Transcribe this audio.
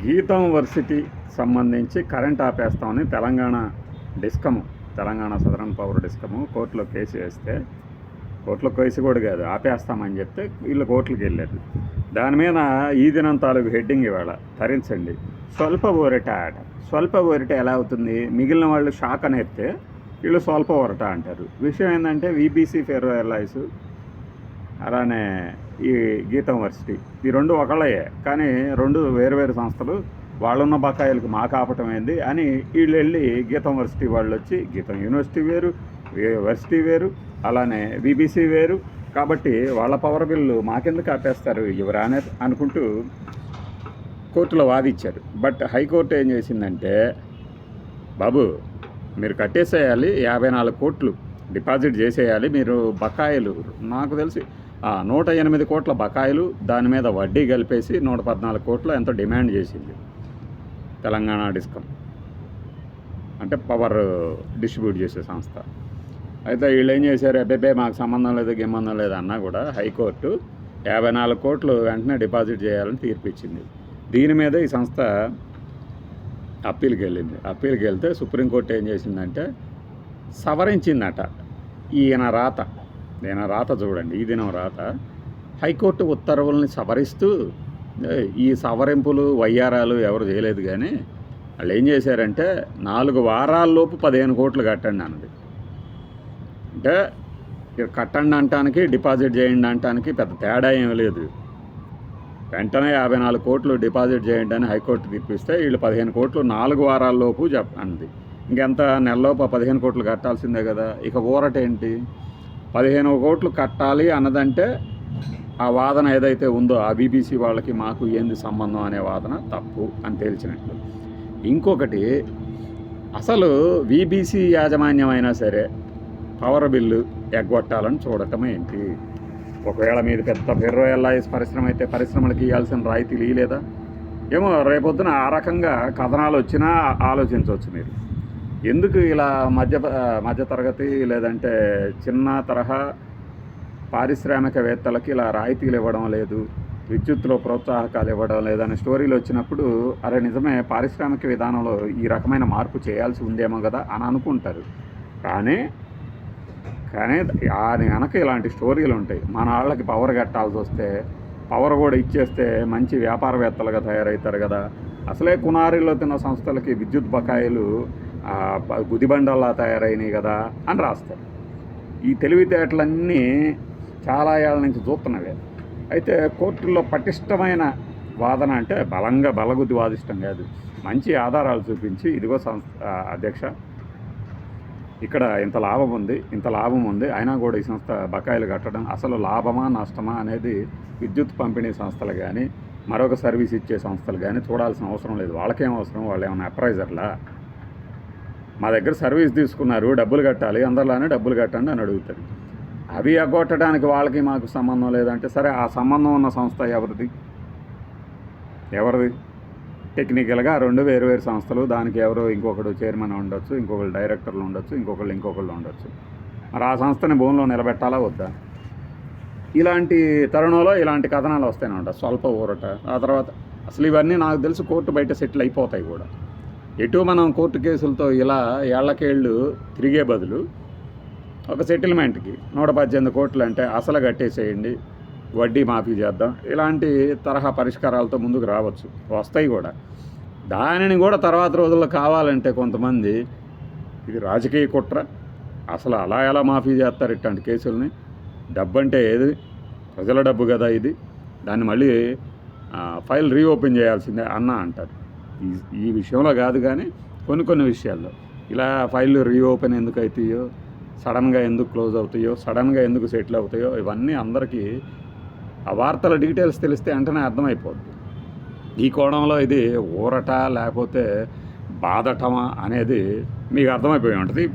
గీతం వర్సిటీ సంబంధించి current ఆపేస్తామని డిస్కము Telangana southern power డిస్కము కోర్టులో కేసు వేస్తే, కోర్టులో కేసు కూడా కాదు, ఆపేస్తామని చెప్తే వీళ్ళు కోర్టులకు వెళ్ళారు. దాని మీద ఈ దినం తాలూకు హెడ్డింగ్ ఇవాళ తరించండి. స్వల్ప ఊరట ఆట. స్వల్ప ఊరట ఎలా అవుతుంది? మిగిలిన వాళ్ళు షాక్ అనేస్తే వీళ్ళు స్వల్ప ఊరట అంటారు. విషయం ఏంటంటే వీబీసీ ఫెర్రో ఎయిర్లైన్స్ అలానే ఈ గీతం వర్సిటీ ఈ రెండు ఒకళ్ళయే, కానీ రెండు వేరువేరు సంస్థలు. వాళ్ళున్న బకాయిలకు మాకు ఆపటం ఏంది అని వీళ్ళు వెళ్ళి గీతం వర్సిటీ వాళ్ళు వచ్చి, గీతం యూనివర్సిటీ వేరు, వర్సిటీ వేరు, అలానే బీబీసీ వేరు, కాబట్టి వాళ్ళ పవర్ బిల్లు మాకెందుకు ఆపేస్తారు ఎవరానే అనుకుంటూ కోర్టులో వాదించారు. బట్ హైకోర్టు ఏం చేసిందంటే, బాబు మీరు కట్టేసేయాలి, 54 కోట్లు డిపాజిట్ చేసేయాలి, మీరు బకాయిలు నాకు తెలిసి 108 కోట్ల బకాయిలు, దాని మీద వడ్డీ కలిపేసి 114 కోట్లు ఎంతో డిమాండ్ చేసింది తెలంగాణ డిస్కమ్, అంటే పవర్ డిస్ట్రిబ్యూట్ చేసే సంస్థ. అయితే వీళ్ళు ఏం చేశారు, అబ్బే మాకు సంబంధం లేదు గిమ్మందం లేదు అన్నా కూడా హైకోర్టు 54 కోట్లు వెంటనే డిపాజిట్ చేయాలని తీర్పు ఇచ్చింది. దీని మీద ఈ సంస్థ అప్పీల్కి వెళ్ళింది. అప్పీల్కి వెళ్తే సుప్రీంకోర్టు ఏం చేసిందంటే సవరించిందట. ఈయన రాత చూడండి, ఈ దినం రాత. హైకోర్టు ఉత్తర్వుల్ని సవరిస్తూ, ఈ సవరింపులు వయ్యారాలు ఎవరు చేయలేదు, కానీ వాళ్ళు ఏం చేశారంటే 4 వారాల్లోపు 15 కోట్లు కట్టండి అన్నది. అంటే కట్టండి అంటానికి డిపాజిట్ చేయండి అంటానికి పెద్ద తేడా ఏం లేదు. వెంటనే 54 కోట్లు డిపాజిట్ చేయండి అని హైకోర్టు తీర్పిస్తే వీళ్ళు 15 కోట్లు 4 వారాల్లోపు అన్నది. ఇంకెంత నెలలోపు 15 కోట్లు కట్టాల్సిందే కదా. ఇక ఊరట ఏంటి, 15 కోట్లు కట్టాలి అన్నదంటే ఆ వాదన ఏదైతే ఉందో ఆ బీబీసీ వాళ్ళకి మాకు ఏంది సంబంధం అనే వాదన తప్పు అని తేల్చినట్లు. ఇంకొకటి, అసలు బీబీసీ యాజమాన్యం అయినా సరే పవర్ బిల్లు ఎగ్గొట్టాలని చూడటం ఏంటి? ఒకవేళ మీది పెద్ద ఫెర్రో ఎయిర్లైన్స్ పరిశ్రమ అయితే పరిశ్రమలకు ఇవ్వాల్సిన రాయితీలు ఇవ్వలేదా? ఏమో రేపొద్దున ఆ రకంగా కథనాలు వచ్చినా ఆలోచించవచ్చు మీరు. ఎందుకు ఇలా మధ్యతరగతి లేదంటే చిన్న తరహా పారిశ్రామికవేత్తలకి ఇలా రాయితీలు ఇవ్వడం లేదు, విద్యుత్తులో ప్రోత్సాహకాలు ఇవ్వడం లేదనే స్టోరీలు వచ్చినప్పుడు, అరే నిజమే పారిశ్రామిక విధానంలో ఈ రకమైన మార్పు చేయాల్సి ఉందేమో కదా అని అనుకుంటారు. కానీ దాని వెనక ఇలాంటి స్టోరీలు ఉంటాయి. మన వాళ్ళకి పవర్ కట్టాల్సి వస్తే పవర్ కూడా ఇచ్చేస్తే మంచి వ్యాపారవేత్తలుగా తయారవుతారు కదా. అసలే కునారిలో తిన్న సంస్థలకి విద్యుత్ బకాయిలు గుదిబండల్లా తయారైనాయి కదా అని రాస్తారు. ఈ తెలివితేటలన్నీ చాలా ఏళ్ళ నుంచి చూస్తున్నవే. అయితే కోర్టుల్లో పటిష్టమైన వాదన అంటే బలగుద్ది వాదిష్టం కాదు, మంచి ఆధారాలు చూపించి, ఇదిగో అధ్యక్ష ఇక్కడ ఇంత లాభం ఉంది అయినా కూడా ఈ సంస్థ బకాయిలు కట్టడం అసలు లాభమా నష్టమా అనేది విద్యుత్ పంపిణీ సంస్థలు కానీ మరొక సర్వీస్ ఇచ్చే సంస్థలు కానీ చూడాల్సిన అవసరం లేదు. వాళ్ళకేం అవసరం, వాళ్ళు ఏమైనా అప్రైజర్లా? మా దగ్గర సర్వీస్ తీసుకున్నారు, డబ్బులు కట్టాలి, అందరిలానే డబ్బులు కట్టండి అని అడుగుతారు. అవి ఎగ్గొట్టడానికి వాళ్ళకి మాకు సంబంధం లేదంటే, సరే ఆ సంబంధం ఉన్న సంస్థ ఎవరిది? టెక్నికల్గా 2 వేరు సంస్థలు, దానికి ఎవరో ఇంకొకడు చైర్మన్ ఉండొచ్చు, ఇంకొకరు డైరెక్టర్లు ఉండొచ్చు, ఇంకొకళ్ళు ఉండొచ్చు. మరి ఆ సంస్థని భూమిలో నిలబెట్టాలా వద్దా? ఇలాంటి తరుణంలో ఇలాంటి కథనాలు వస్తూనే ఉంటాయి. స్వల్ప ఊరట. ఆ తర్వాత అసలు ఇవన్నీ నాకు తెలిసి కోర్టు బయట సెటిల్ అయిపోతాయి కూడా. ఎటు మనం కోర్టు కేసులతో ఇలా ఏళ్లకేళ్ళు తిరిగే బదులు ఒక సెటిల్మెంట్కి 118 కోట్లు అంటే అసలు కట్టేసేయండి, వడ్డీ మాఫీ చేద్దాం, ఇలాంటి తరహా పరిష్కారాలతో ముందుకు వస్తాయి కూడా. దానిని కూడా తర్వాత రోజుల్లో కావాలంటే కొంతమంది ఇది రాజకీయ కుట్ర, అసలు అలా ఎలా మాఫీ చేస్తారు ఇట్లాంటి కేసుల్ని, డబ్బు అంటే ఏది, ప్రజల డబ్బు కదా ఇది, దాన్ని మళ్ళీ ఫైల్ రీఓపెన్ చేయాల్సిందే అన్న అంటారు. ఈ విషయంలో కాదు, కానీ కొన్ని విషయాల్లో ఇలా ఫైళ్ళు రీఓపెన్ ఎందుకు అవుతాయో, సడన్గా ఎందుకు క్లోజ్ అవుతాయో, సడన్గా ఎందుకు సెటిల్ అవుతాయో, ఇవన్నీ అందరికీ ఆ వార్తల డీటెయిల్స్ తెలిస్తే వెంటనే అర్థమైపోద్ది. ఈ కోణంలో ఇది ఊరట లేకపోతే బాధటమా అనేది మీకు అర్థమైపోయి ఉంటుంది.